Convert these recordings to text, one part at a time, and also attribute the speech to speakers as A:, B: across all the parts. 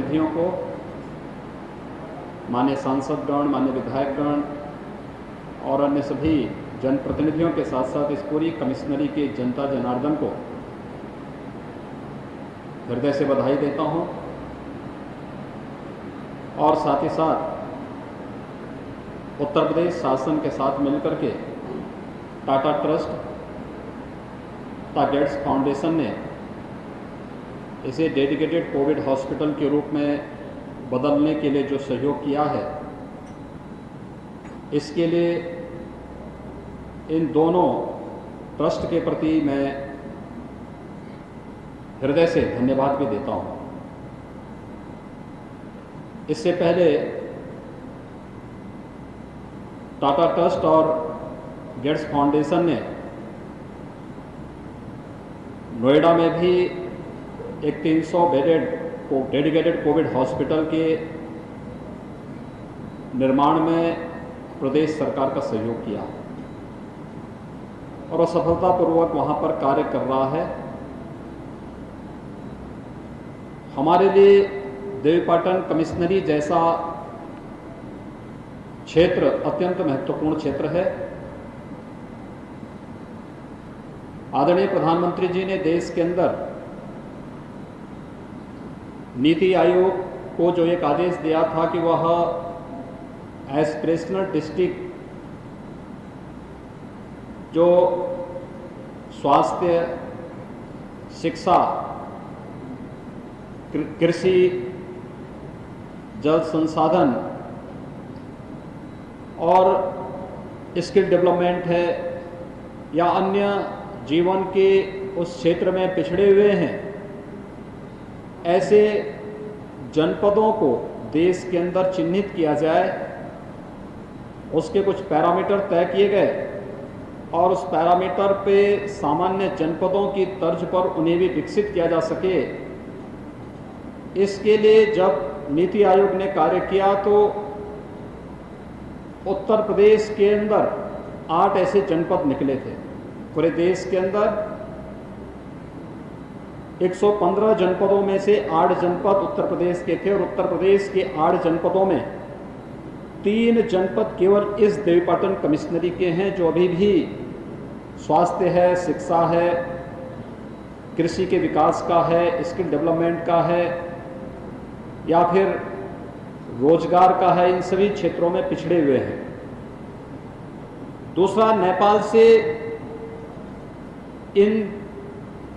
A: जनप्रतिनिधियों को, माननीय सांसदगण, माननीय विधायकगण और अन्य सभी जनप्रतिनिधियों के साथ साथ इस पूरी कमिश्नरी के जनता जनार्दन को हृदय से बधाई देता हूं और साथ ही साथ उत्तर प्रदेश शासन के साथ मिलकर के टाटा ट्रस्ट तथा गेट्स फाउंडेशन ने इसे डेडिकेटेड कोविड हॉस्पिटल के रूप में बदलने के लिए जो सहयोग किया है, इसके लिए इन दोनों ट्रस्ट के प्रति मैं हृदय से धन्यवाद भी देता हूं। इससे पहले टाटा ट्रस्ट और गेट्स फाउंडेशन ने नोएडा में भी एक 300 बेडेड डेडिकेटेड कोविड हॉस्पिटल के निर्माण में प्रदेश सरकार का सहयोग किया और वो सफलतापूर्वक वहां पर कार्य कर रहा है। हमारे लिए देवीपाटन कमिश्नरी जैसा क्षेत्र अत्यंत महत्वपूर्ण क्षेत्र है। आदरणीय प्रधानमंत्री जी ने देश के अंदर नीति आयोग को जो एक आदेश दिया था कि वह एस्पिरेशनल डिस्ट्रिक्ट जो स्वास्थ्य, शिक्षा, कृषि, जल संसाधन और स्किल डेवलपमेंट है या अन्य जीवन के उस क्षेत्र में पिछड़े हुए हैं, ऐसे जनपदों को देश के अंदर चिन्हित किया जाए, उसके कुछ पैरामीटर तय किए गए और उस पैरामीटर पे सामान्य जनपदों की तर्ज पर उन्हें भी विकसित किया जा सके। इसके लिए जब नीति आयोग ने कार्य किया तो उत्तर प्रदेश के अंदर 8 ऐसे जनपद निकले थे। पूरे देश के अंदर 115 जनपदों में से 8 जनपद उत्तर प्रदेश के थे और उत्तर प्रदेश के 8 जनपदों में 3 जनपद केवल इस देवीपाटन कमिश्नरी के हैं जो अभी भी स्वास्थ्य है, शिक्षा है, कृषि के विकास का है, स्किल डेवलपमेंट का है या फिर रोजगार का है, इन सभी क्षेत्रों में पिछड़े हुए हैं। दूसरा, नेपाल से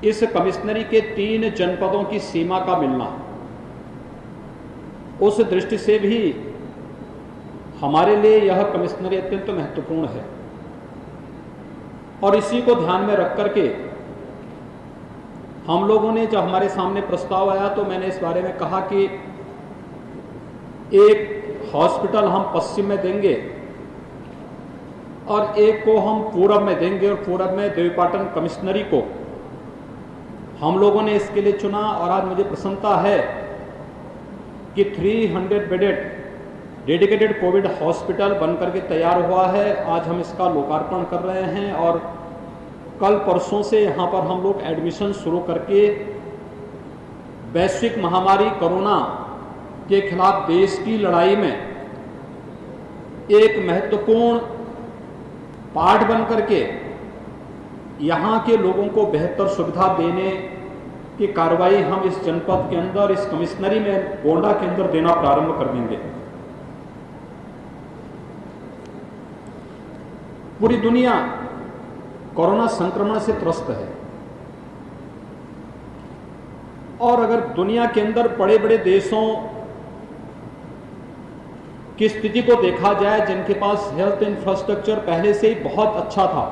A: इस कमिश्नरी के 3 जनपदों की सीमा का मिलना, उस दृष्टि से भी हमारे लिए यह कमिश्नरी अत्यंत महत्वपूर्ण है और इसी को ध्यान में रख करके हम लोगों ने, जब हमारे सामने प्रस्ताव आया तो मैंने इस बारे में कहा कि एक हॉस्पिटल हम पश्चिम में देंगे और एक को हम पूरब में देंगे और पूरब में देवीपाटन कमिश्नरी को हम लोगों ने इसके लिए चुना और आज मुझे प्रसन्नता है कि 300 बेडेड डेडिकेटेड कोविड हॉस्पिटल बनकर के तैयार हुआ है। आज हम इसका लोकार्पण कर रहे हैं और कल परसों से यहाँ पर हम लोग एडमिशन शुरू करके वैश्विक महामारी कोरोना के खिलाफ देश की लड़ाई में एक महत्वपूर्ण पार्ट बन करके यहाँ के लोगों को बेहतर सुविधा देने की कार्रवाई हम इस जनपद के अंदर, इस कमिश्नरी में गोंडा के अंदर देना प्रारंभ कर देंगे। पूरी दुनिया कोरोना संक्रमण से त्रस्त है और अगर दुनिया के अंदर बड़े बड़े देशों की स्थिति को देखा जाए जिनके पास हेल्थ इंफ्रास्ट्रक्चर पहले से ही बहुत अच्छा था,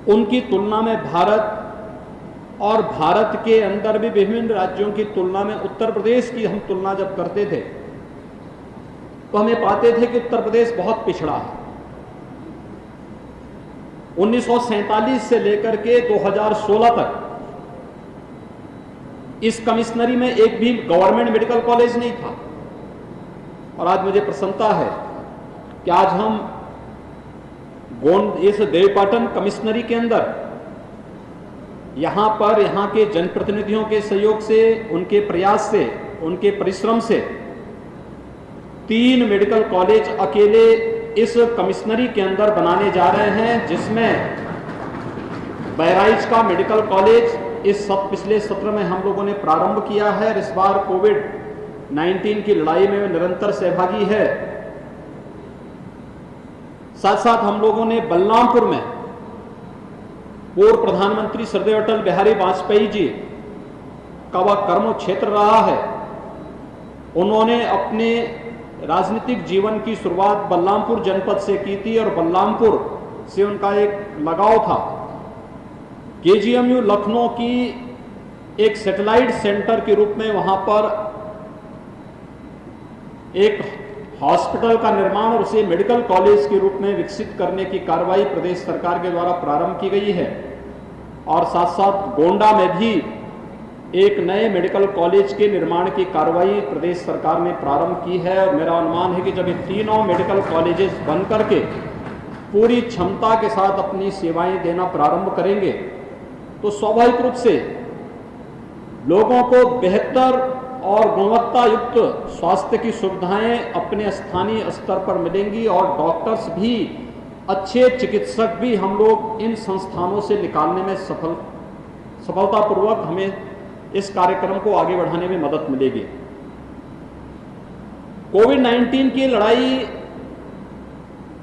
A: उनकी तुलना में भारत और भारत के अंदर भी विभिन्न राज्यों की तुलना में उत्तर प्रदेश की हम तुलना जब करते थे तो हमें पाते थे कि उत्तर प्रदेश बहुत पिछड़ा है। 1947 से लेकर के 2016 तक इस कमिश्नरी में एक भी गवर्नमेंट मेडिकल कॉलेज नहीं था और आज मुझे प्रसन्नता है कि आज हम इस देवीपाटन कमिश्नरी के अंदर यहाँ पर यहाँ के जनप्रतिनिधियों के सहयोग से, उनके प्रयास से, उनके परिश्रम से 3 मेडिकल कॉलेज अकेले इस कमिश्नरी के अंदर बनाने जा रहे हैं, जिसमें बहराइच का मेडिकल कॉलेज पिछले सत्र में हम लोगों ने प्रारंभ किया है और इस बार कोविड-19 की लड़ाई में निरंतर सहभागी है। साथ साथ हम लोगों ने बलरामपुर में पूर्व प्रधानमंत्री श्रद्धेय अटल बिहारी वाजपेयी जी का वह कर्म क्षेत्र रहा है। उन्होंने अपने राजनीतिक जीवन की शुरुआत बलरामपुर जनपद से की थी और बलरामपुर से उनका एक लगाव था। केजीएमयू लखनऊ की एक सैटेलाइट सेंटर के रूप में वहां पर एक हॉस्पिटल का निर्माण और उसे मेडिकल कॉलेज के रूप में विकसित करने की कार्रवाई प्रदेश सरकार के द्वारा प्रारंभ की गई है और साथ साथ गोंडा में भी एक नए मेडिकल कॉलेज के निर्माण की कार्रवाई प्रदेश सरकार ने प्रारंभ की है और मेरा अनुमान है कि जब ये तीनों मेडिकल कॉलेजेस बन करके पूरी क्षमता के साथ अपनी सेवाएं देना प्रारंभ करेंगे तो स्वाभाविक रूप से लोगों को बेहतर और गुणवत्ता युक्त स्वास्थ्य की सुविधाएं अपने स्थानीय स्तर पर मिलेंगी और डॉक्टर्स भी, अच्छे चिकित्सक भी हम लोग इन संस्थानों से निकालने में सफलतापूर्वक हमें इस कार्यक्रम को आगे बढ़ाने में मदद मिलेगी। कोविड-19 की लड़ाई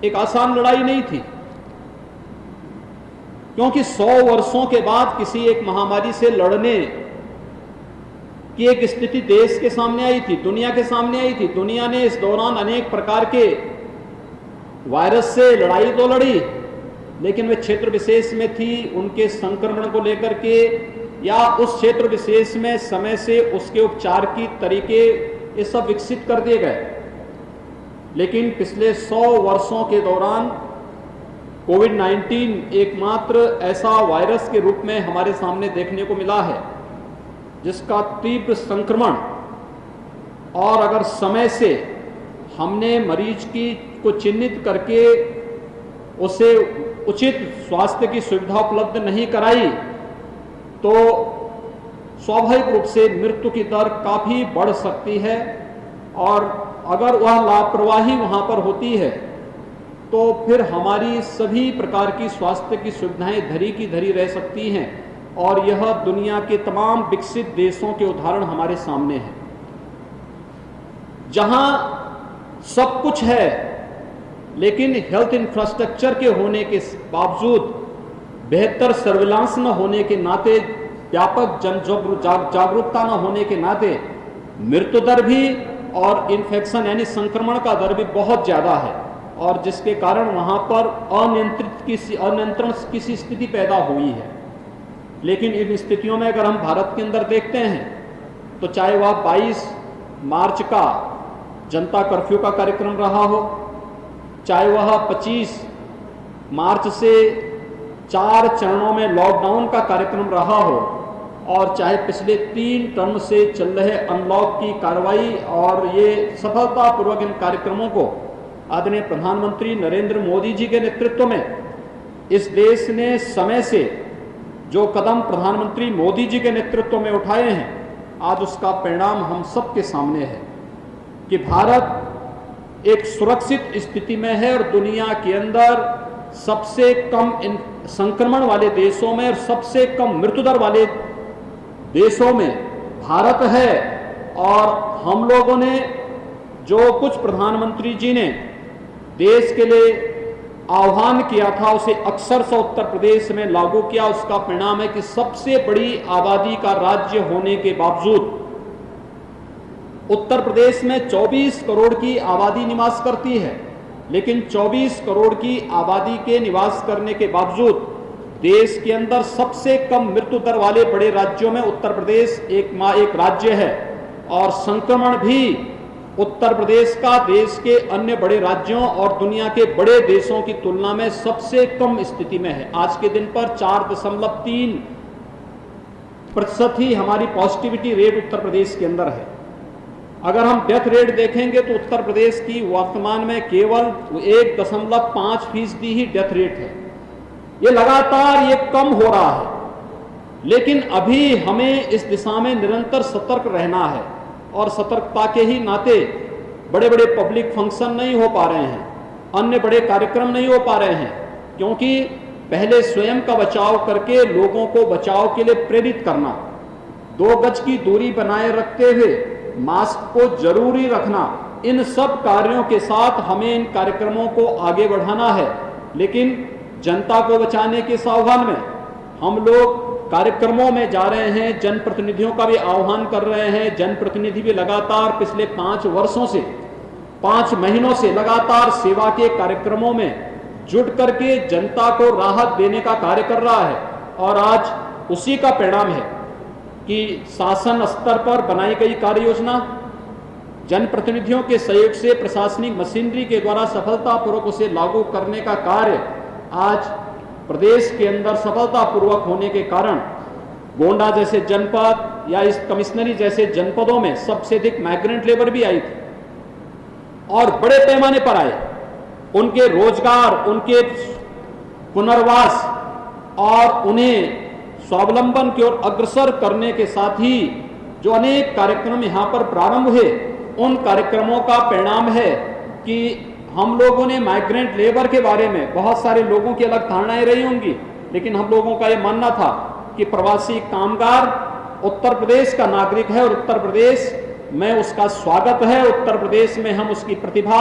A: एक आसान लड़ाई नहीं थी, क्योंकि 100 वर्षों के बाद किसी एक महामारी से लड़ने की एक स्थिति देश के सामने आई थी, दुनिया के सामने आई थी। दुनिया ने इस दौरान अनेक प्रकार के वायरस से लड़ाई तो लड़ी, लेकिन वे क्षेत्र विशेष में थी, उनके संक्रमण को लेकर के या उस क्षेत्र विशेष में समय से उसके उपचार की तरीके ये सब विकसित कर दिए गए। लेकिन पिछले 100 वर्षों के दौरान कोविड-19 एकमात्र ऐसा वायरस के रूप में हमारे सामने देखने को मिला है जिसका तीव्र संक्रमण और अगर समय से हमने मरीज को चिन्हित करके उसे उचित स्वास्थ्य की सुविधा उपलब्ध नहीं कराई तो स्वाभाविक रूप से मृत्यु की दर काफी बढ़ सकती है और अगर वह लापरवाही वहां पर होती है तो फिर हमारी सभी प्रकार की स्वास्थ्य की सुविधाएं धरी की धरी रह सकती हैं और यह दुनिया के तमाम विकसित देशों के उदाहरण हमारे सामने हैं, जहां सब कुछ है लेकिन हेल्थ इंफ्रास्ट्रक्चर के होने के बावजूद, बेहतर सर्विलांस न होने के नाते, व्यापक जन जागरूकता न होने के नाते मृत्यु दर भी और इन्फेक्शन यानी संक्रमण का दर भी बहुत ज्यादा है और जिसके कारण वहां पर अनियंत्रण किसी स्थिति पैदा हुई है। लेकिन इन स्थितियों में अगर हम भारत के अंदर देखते हैं तो चाहे वह 22 मार्च का जनता कर्फ्यू का कार्यक्रम रहा हो, चाहे वह 25 मार्च से 4 चरणों में लॉकडाउन का कार्यक्रम रहा हो और चाहे पिछले 3 टर्म से चल रहे अनलॉक की कार्रवाई और ये सफलतापूर्वक इन कार्यक्रमों को आदरणीय प्रधानमंत्री नरेंद्र मोदी जी के नेतृत्व में इस देश ने समय से जो कदम प्रधानमंत्री मोदी जी के नेतृत्व में उठाए हैं, आज उसका परिणाम हम सबके सामने है कि भारत एक सुरक्षित स्थिति में है और दुनिया के अंदर सबसे कम संक्रमण वाले देशों में और सबसे कम मृत्यु दर वाले देशों में भारत है। और हम लोगों ने जो कुछ प्रधानमंत्री जी ने देश के लिए आह्वान किया था उसे अक्षरशः उत्तर प्रदेश में लागू किया। उसका परिणाम है कि सबसे बड़ी आबादी का राज्य होने के बावजूद उत्तर प्रदेश में 24 करोड़ की आबादी निवास करती है, लेकिन 24 करोड़ की आबादी के निवास करने के बावजूद देश के अंदर सबसे कम मृत्यु दर वाले बड़े राज्यों में उत्तर प्रदेश एक राज्य है और संक्रमण भी उत्तर प्रदेश का देश के अन्य बड़े राज्यों और दुनिया के बड़े देशों की तुलना में सबसे कम स्थिति में है। आज के दिन पर 4.3% ही हमारी पॉजिटिविटी रेट उत्तर प्रदेश के अंदर है। अगर हम डेथ रेट देखेंगे तो उत्तर प्रदेश की वर्तमान में केवल 1.5% ही डेथ रेट है। ये लगातार ये कम हो रहा है लेकिन अभी हमें इस दिशा में निरंतर सतर्क रहना है और सतर्कता के ही नाते बड़े बड़े पब्लिक फंक्शन नहीं हो पा रहे हैं, अन्य बड़े कार्यक्रम नहीं हो पा रहे हैं, क्योंकि पहले स्वयं का बचाव करके लोगों को बचाव के लिए प्रेरित करना, 2 गज की दूरी बनाए रखते हुए मास्क को जरूरी रखना, इन सब कार्यों के साथ हमें इन कार्यक्रमों को आगे बढ़ाना है। लेकिन जनता को बचाने के आह्वान में हम लोग कार्यक्रमों में जा रहे हैं, जनप्रतिनिधियों का भी आह्वान कर रहे हैं। जनप्रतिनिधि भी लगातार पिछले 5 वर्षों से, 5 महीनों से लगातार सेवा के कार्यक्रमों में जुट करके जनता को राहत देने का कार्य कर रहा है। और आज उसी का परिणाम है कि शासन स्तर पर बनाई गई कार्य योजना जनप्रतिनिधियों के सहयोग से प्रशासनिक मशीनरी के द्वारा सफलतापूर्वक उसे लागू करने का कार्य आज प्रदेश के अंदर सफलतापूर्वक होने के कारण गोंडा जैसे जनपद या इस कमिश्नरी जैसे जनपदों में सबसे अधिक माइग्रेंट लेबर भी आई थी और बड़े पैमाने पर आए। उनके रोजगार, उनके पुनर्वास और उन्हें स्वावलंबन की ओर अग्रसर करने के साथ ही जो अनेक कार्यक्रम यहां पर प्रारंभ हुए, उन कार्यक्रमों का परिणाम है कि हम लोगों ने माइग्रेंट लेबर के बारे में बहुत सारे लोगों की अलग धारणाएं रही होंगी, लेकिन हम लोगों का यह मानना था कि प्रवासी कामगार उत्तर प्रदेश का नागरिक है और उत्तर प्रदेश में उसका स्वागत है। उत्तर प्रदेश में हम उसकी प्रतिभा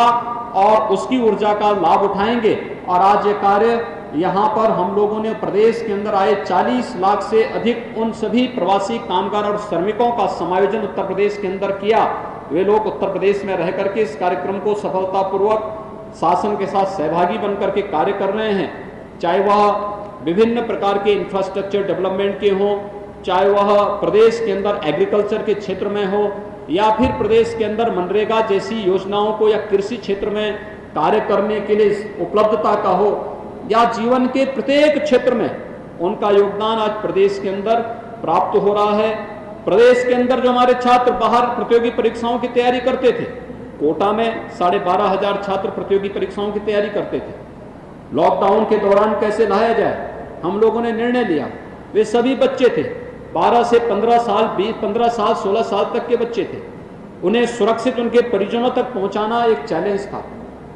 A: और उसकी ऊर्जा का लाभ उठाएंगे। और आज ये कार्य यहाँ पर हम लोगों ने प्रदेश के अंदर आए 40 लाख से अधिक उन सभी प्रवासी कामगार और श्रमिकों का समायोजन उत्तर प्रदेश के अंदर किया। वे लोग उत्तर प्रदेश में रह करके इस कार्यक्रम को सफलतापूर्वक शासन के साथ सहभागी बनकर के कार्य कर रहे हैं, चाहे वह विभिन्न प्रकार के इंफ्रास्ट्रक्चर डेवलपमेंट के हों, चाहे वह प्रदेश के अंदर एग्रीकल्चर के क्षेत्र में हो, या फिर प्रदेश के अंदर मनरेगा जैसी योजनाओं को या कृषि क्षेत्र में कार्य करने के लिए उपलब्धता का हो, या जीवन के प्रत्येक क्षेत्र में उनका योगदान आज प्रदेश के अंदर प्राप्त हो रहा है। प्रदेश के अंदर जो हमारे छात्र बाहर प्रतियोगी परीक्षाओं की तैयारी करते थे, कोटा में 12,500 छात्र प्रतियोगी परीक्षाओं की तैयारी करते थे। लॉकडाउन के दौरान कैसे लाया जाए, हम लोगों ने निर्णय लिया। वे सभी बच्चे थे, 12 से 15 साल, 15 साल, 16 साल तक के बच्चे थे। उन्हें सुरक्षित उनके परिजनों तक पहुंचाना एक चैलेंज था,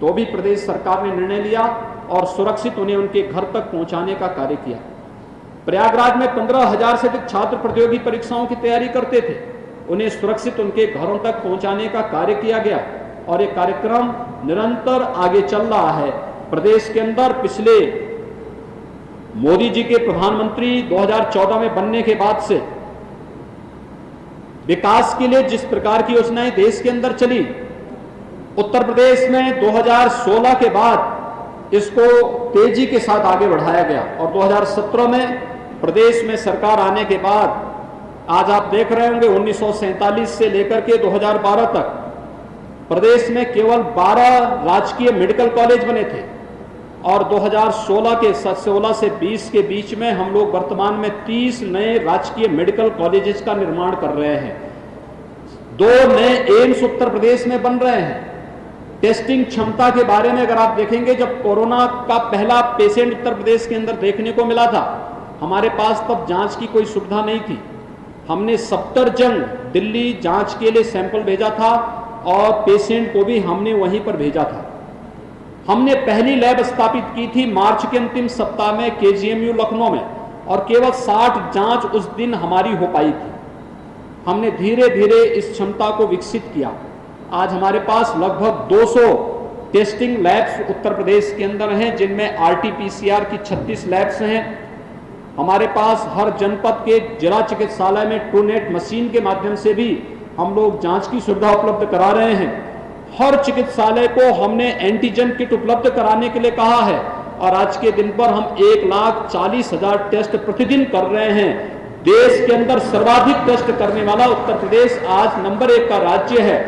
A: तो भी प्रदेश सरकार ने निर्णय लिया और सुरक्षित उन्हें उनके घर तक पहुंचाने का कार्य किया। प्रयागराज में 15,000 से अधिक छात्र प्रतियोगी परीक्षाओं की तैयारी करते थे, उन्हें सुरक्षित उनके घरों तक पहुंचाने का कार्य किया गया और ये कार्यक्रम निरंतर आगे चल रहा है। प्रदेश के अंदर पिछले मोदी जी के प्रधानमंत्री 2014 में बनने के बाद से विकास के लिए जिस प्रकार की योजनाएं देश के अंदर चली, उत्तर प्रदेश में 2016 के बाद इसको तेजी के साथ आगे बढ़ाया गया और 2017 में प्रदेश में सरकार आने के बाद आज आप देख रहे होंगे 1947 से लेकर के 2012 तक प्रदेश में केवल 12 राजकीय मेडिकल कॉलेज बने थे और 2016 से 20 के बीच में हम लोग वर्तमान में 30 नए राजकीय मेडिकल कॉलेजेस का निर्माण कर रहे हैं। 2 नए एम्स उत्तर प्रदेश में बन रहे हैं। टेस्टिंग क्षमता के बारे में अगर आप देखेंगे, जब कोरोना का पहला पेशेंट उत्तर प्रदेश के अंदर देखने को मिला था, हमारे पास तब जांच की कोई सुविधा नहीं थी। हमने सफदरजंग दिल्ली जांच के लिए सैंपल भेजा था और पेशेंट को भी हमने वहीं पर भेजा था। हमने पहली लैब स्थापित की थी मार्च के अंतिम सप्ताह में केजीएमयू लखनऊ में और केवल 60 जांच उस दिन हमारी हो पाई थी। हमने धीरे धीरे इस क्षमता को विकसित किया। आज हमारे पास लगभग 200 टेस्टिंग लैब्स उत्तर प्रदेश के अंदर हैं, जिनमें आरटीपीसीआर की 36 लैब्स हैं। हमारे पास हर जनपद के जिला चिकित्सालय में ट्रूनेट मशीन के माध्यम से भी हम लोग जांच की सुविधा उपलब्ध करा रहे हैं। हर चिकित्सालय को हमने एंटीजन किट उपलब्ध कराने के लिए कहा है और आज के दिन पर हम 1,40,000 टेस्ट प्रतिदिन कर रहे हैं। देश के अंदर सर्वाधिक टेस्ट करने वाला उत्तर प्रदेश आज नंबर 1 का राज्य है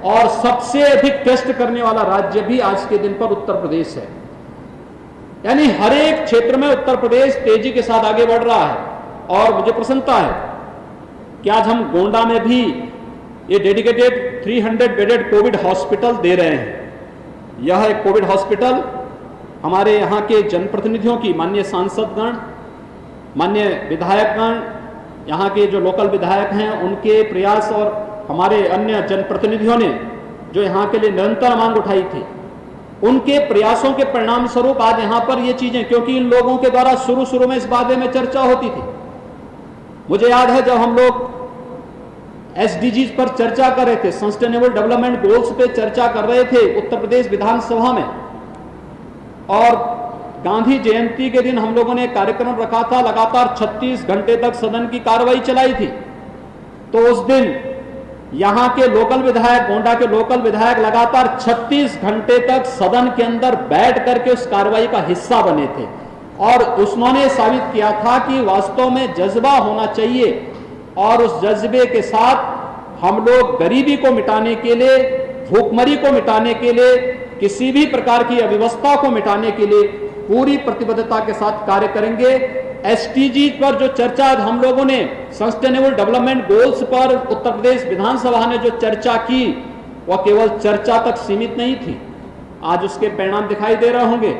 A: और सबसे अधिक टेस्ट करने वाला राज्य भी आज के दिन पर उत्तर प्रदेश है। यानी हर एक क्षेत्र में उत्तर प्रदेश तेजी के साथ आगे बढ़ रहा है और मुझे प्रसन्नता है कि आज हम गोंडा में भी ये डेडिकेटेड 300 बेडेड कोविड हॉस्पिटल दे रहे हैं। यह एक कोविड हॉस्पिटल हमारे यहाँ के जनप्रतिनिधियों की, माननीय सांसदगण, माननीय विधायकगण यहाँ के जो लोकल विधायक हैं उनके प्रयास और हमारे अन्य जनप्रतिनिधियों ने जो यहाँ के लिए निरंतर मांग उठाई थी, उनके प्रयासों के परिणाम स्वरूप आज यहाँ पर ये चीजें, क्योंकि इन लोगों के द्वारा शुरू में इस बारे में चर्चा होती थी। मुझे याद है जब हम लोग एसडीजीज पर चर्चा कर रहे थे, सस्टेनेबल डेवलपमेंट गोल्स पे चर्चा कर रहे थे उत्तर प्रदेश विधानसभा में, और गांधी जयंती के दिन हम लोगों ने कार्यक्रम रखा था, लगातार 36 घंटे तक सदन की कार्रवाई चलाई थी। तो उस दिन यहां के लोकल विधायक, गोंडा के लोकल विधायक लगातार 36 घंटे तक सदन के अंदर बैठ करके उस कार्रवाई का हिस्सा बने थे, और उन्होंने साबित किया था कि वास्तव में जज्बा होना चाहिए, और उस जज्बे के साथ हम लोग गरीबी को मिटाने के लिए, भूखमरी को मिटाने के लिए, किसी भी प्रकार की अव्यवस्था को मिटाने के लिए पूरी प्रतिबद्धता के साथ कार्य करेंगे। एसडीजी पर जो चर्चा हम लोगों ने, सस्टेनेबल डेवलपमेंट गोल्स पर उत्तर प्रदेश विधानसभा ने जो चर्चा की, वह केवल चर्चा तक सीमित नहीं थी। आज उसके परिणाम दिखाई दे रहे होंगे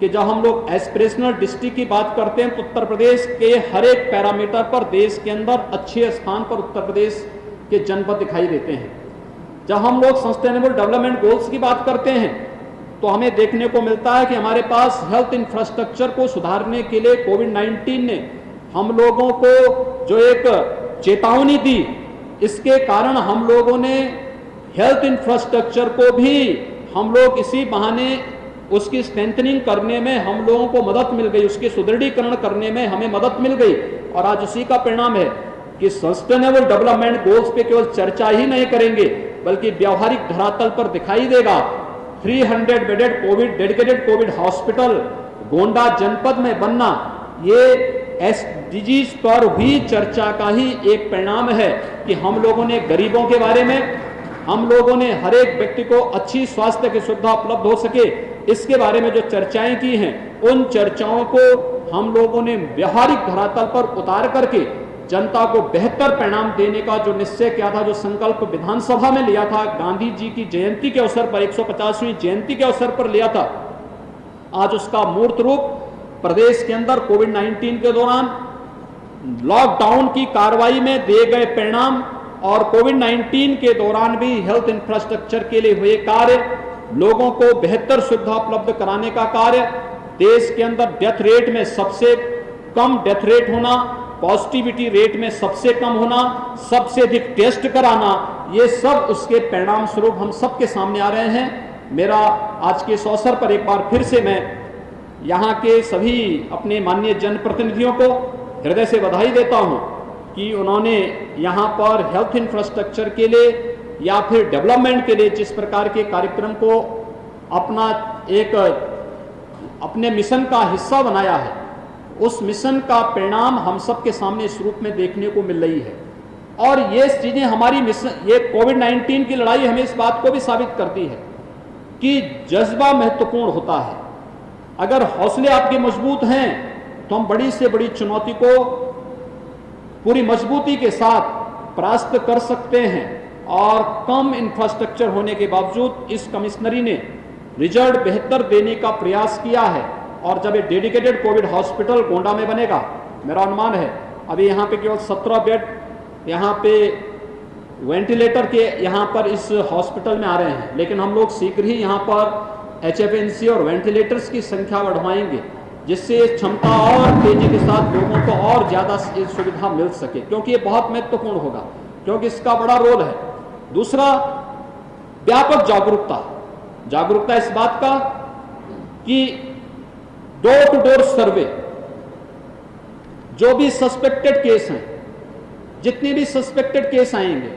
A: कि जब हम लोग एस्पिरेशनल डिस्ट्रिक्ट की बात करते हैं तो उत्तर प्रदेश के हर एक पैरामीटर पर देश के अंदर अच्छे स्थान पर उत्तर प्रदेश के जनपद दिखाई देते हैं। जब हम लोग सस्टेनेबल डेवलपमेंट गोल्स की बात करते हैं तो हमें देखने को मिलता है कि हमारे पास हेल्थ इंफ्रास्ट्रक्चर को सुधारने के लिए कोविड-19 ने हम लोगों को जो एक चेतावनी दी, इसके कारण हम लोगों ने हेल्थ इंफ्रास्ट्रक्चर को भी, हम लोग इसी बहाने उसकी स्ट्रेंथनिंग करने में हम लोगों को मदद मिल गई, उसके सुदृढ़ीकरण करने में हमें मदद मिल गई। और आज उसी का परिणाम है कि सस्टेनेबल डेवलपमेंट गोल्स पे केवल चर्चा ही नहीं करेंगे, बल्कि व्यावहारिक धरातल पर दिखाई देगा। 300 bedded Covid dedicated Covid hospital Gonda जनपद में बनना, ये एसडीजीज पर हुई चर्चा का ही एक परिणाम है कि हम लोगों ने गरीबों के बारे में, हम लोगों ने हर एक व्यक्ति को अच्छी स्वास्थ्य की सुविधा उपलब्ध हो सके, इसके बारे में जो चर्चाएं की हैं, उन चर्चाओं को हम लोगों ने व्यावहारिक धरातल पर उतार करके जनता को बेहतर परिणाम देने का जो निश्चय किया था, जो संकल्प विधानसभा में लिया था, गांधी जी की जयंती के अवसर पर, 150वीं जयंती के अवसर पर लिया था, आज उसका मूर्त रूप प्रदेश के अंदर कोविड-19 के दौरान लॉकडाउन की कार्रवाई में दिए गए परिणाम और कोविड-19 के दौरान भी हेल्थ इंफ्रास्ट्रक्चर के लिए हुए कार्य, लोगों को बेहतर सुविधा उपलब्ध कराने का कार्य, देश के अंदर डेथ रेट में सबसे कम डेथ रेट होना, पॉजिटिविटी रेट में सबसे कम होना, सबसे अधिक टेस्ट कराना, ये सब उसके परिणाम स्वरूप हम सबके सामने आ रहे हैं। मेरा आज के इस अवसर पर एक बार फिर से मैं यहाँ के सभी अपने माननीय जनप्रतिनिधियों को हृदय से बधाई देता हूँ कि उन्होंने यहाँ पर हेल्थ इंफ्रास्ट्रक्चर के लिए या फिर डेवलपमेंट के लिए जिस प्रकार के कार्यक्रम को अपना एक अपने मिशन का हिस्सा बनाया है, उस मिशन का परिणाम हम सबके सामने इस रूप में देखने को मिल रही है। और ये चीजें हमारी मिशन, ये कोविड-19 की लड़ाई हमें इस बात को भी साबित करती है कि जज्बा महत्वपूर्ण होता है। अगर हौसले आपके मजबूत हैं तो हम बड़ी से बड़ी चुनौती को पूरी मजबूती के साथ परास्त कर सकते हैं। और कम इंफ्रास्ट्रक्चर होने के बावजूद इस कमिश्नरी ने रिजल्ट बेहतर देने का प्रयास किया है। और जब ये डेडिकेटेड कोविड हॉस्पिटल गोंडा में बनेगा, मेरा अनुमान है अभी यहाँ पे केवल 17 बेड यहाँ पे वेंटिलेटर के यहाँ पर इस हॉस्पिटल में आ रहे हैं, लेकिन हम लोग शीघ्र ही यहाँ पर HFNC और वेंटिलेटर्स की संख्या बढ़वाएंगे, जिससे क्षमता और तेजी के साथ लोगों को और ज्यादा सुविधा मिल सके, क्योंकि ये बहुत महत्वपूर्ण होगा, क्योंकि इसका बड़ा रोल है। दूसरा, व्यापक जागरूकता इस बात का कि डोर टू डोर सर्वे, जो भी सस्पेक्टेड केस हैं, जितने भी सस्पेक्टेड केस आएंगे,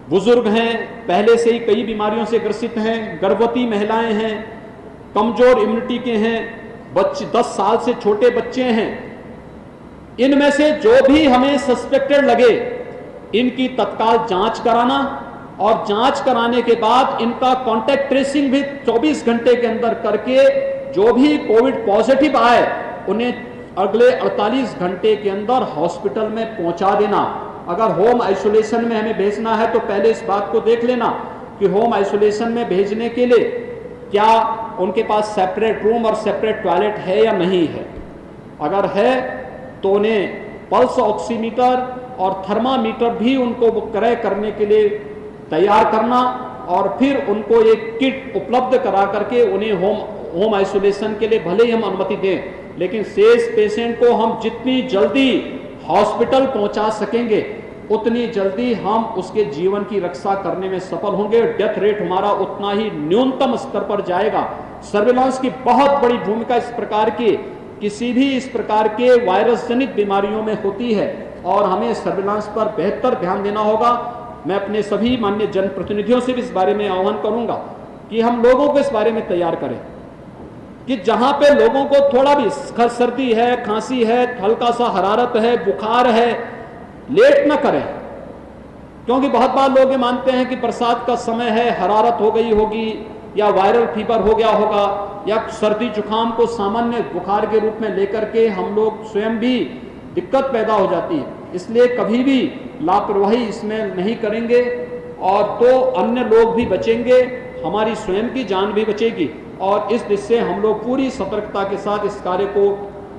A: बुजुर्ग हैं, पहले से ही कई बीमारियों से ग्रसित हैं, गर्भवती महिलाएं हैं, कमजोर इम्यूनिटी के हैं, बच्चे 10 साल से छोटे बच्चे हैं, इनमें से जो भी हमें सस्पेक्टेड लगे, इनकी तत्काल जांच कराना और जांच कराने के बाद इनका कांटेक्ट ट्रेसिंग भी 24 घंटे के अंदर करके जो भी कोविड पॉजिटिव आए उन्हें अगले 48 घंटे के अंदर हॉस्पिटल में पहुंचा देना। अगर होम आइसोलेशन में हमें भेजना है तो पहले इस बात को देख लेना कि होम आइसोलेशन में भेजने के लिए क्या उनके पास सेपरेट रूम और सेपरेट टॉयलेट है या नहीं है। अगर है तो उन्हें पल्स ऑक्सीमीटर और थर्मामीटर भी उनको क्रय करने के लिए तैयार करना और फिर उनको एक किट उपलब्ध करा करके उन्हें होम आइसोलेशन के लिए भले ही हम अनुमति दें, लेकिन शेष पेशेंट को हम जितनी जल्दी हॉस्पिटल पहुंचा सकेंगे उतनी जल्दी हम उसके जीवन की रक्षा करने में सफल होंगे। डेथ रेट हमारा उतना ही न्यूनतम स्तर पर जाएगा। सर्विलांस की बहुत बड़ी भूमिका इस प्रकार की किसी भी इस प्रकार के वायरस जनित बीमारियों में होती है और हमें सर्विलांस पर बेहतर ध्यान देना होगा। मैं अपने सभी माननीय जनप्रतिनिधियों से भी इस बारे में आह्वान करूंगा कि हम लोगों को इस बारे में तैयार करें कि जहां पे लोगों को थोड़ा भी सर्दी है, खांसी है, हल्का सा हरारत है, बुखार है, लेट न करें, क्योंकि बहुत बार लोग ये मानते हैं कि बरसात का समय है, हरारत हो गई होगी या वायरल फीवर हो गया होगा या सर्दी जुकाम को सामान्य बुखार के रूप में लेकर के हम लोग स्वयं भी दिक्कत पैदा हो जाती है। इसलिए कभी भी लापरवाही इसमें नहीं करेंगे और तो अन्य लोग भी बचेंगे, हमारी स्वयं की जान भी बचेगी और इस दिशा से हम लोग पूरी सतर्कता के साथ इस कार्य को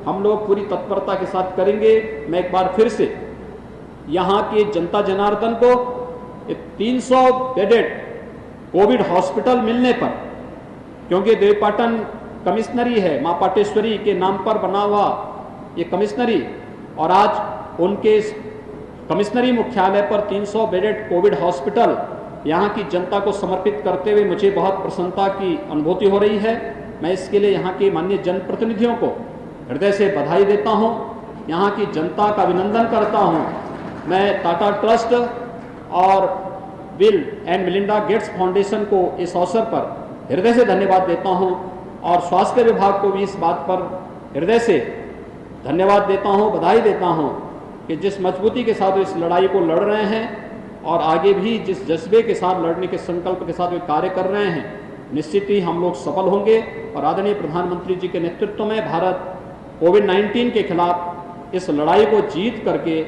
A: हम लोग पूरी तत्परता के साथ करेंगे। मैं एक बार फिर से यहाँ के जनता जनार्दन को 300 बेडेड कोविड हॉस्पिटल मिलने पर, क्योंकि देवीपाटन कमिश्नरी है, मां पाटेश्वरी के नाम पर बना हुआ ये कमिश्नरी, और आज उनके कमिश्नरी मुख्यालय पर 300 बेडेड कोविड हॉस्पिटल यहाँ की जनता को समर्पित करते हुए मुझे बहुत प्रसन्नता की अनुभूति हो रही है। मैं इसके लिए यहाँ के माननीय जनप्रतिनिधियों को हृदय से बधाई देता हूँ, यहाँ की जनता का अभिनंदन करता हूँ। मैं टाटा ट्रस्ट और bill and Melinda Gates foundation को इस अवसर पर हृदय से धन्यवाद देता हूँ और स्वास्थ्य विभाग को भी इस बात पर हृदय से धन्यवाद देता हूँ, बधाई देता हूँ कि जिस मजबूती के साथ इस लड़ाई को लड़ रहे हैं और आगे भी जिस जज्बे के साथ लड़ने के संकल्प के साथ वे कार्य कर रहे हैं, निश्चित ही हम लोग सफल होंगे और आदरणीय प्रधानमंत्री जी के नेतृत्व में भारत कोविड-19 के खिलाफ इस लड़ाई को जीत करके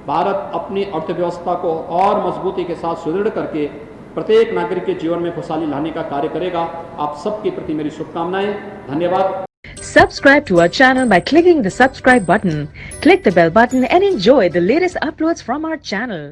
A: भारत अपनी अर्थव्यवस्था को और मजबूती के साथ सुदृढ़ करके प्रत्येक नागरिक के जीवन में खुशहाली लाने का कार्य करेगा। आप सबके प्रति मेरी शुभकामनाएं। धन्यवाद।
B: Subscribe to our channel by clicking the subscribe button. Click the bell button and enjoy the latest uploads from our channel.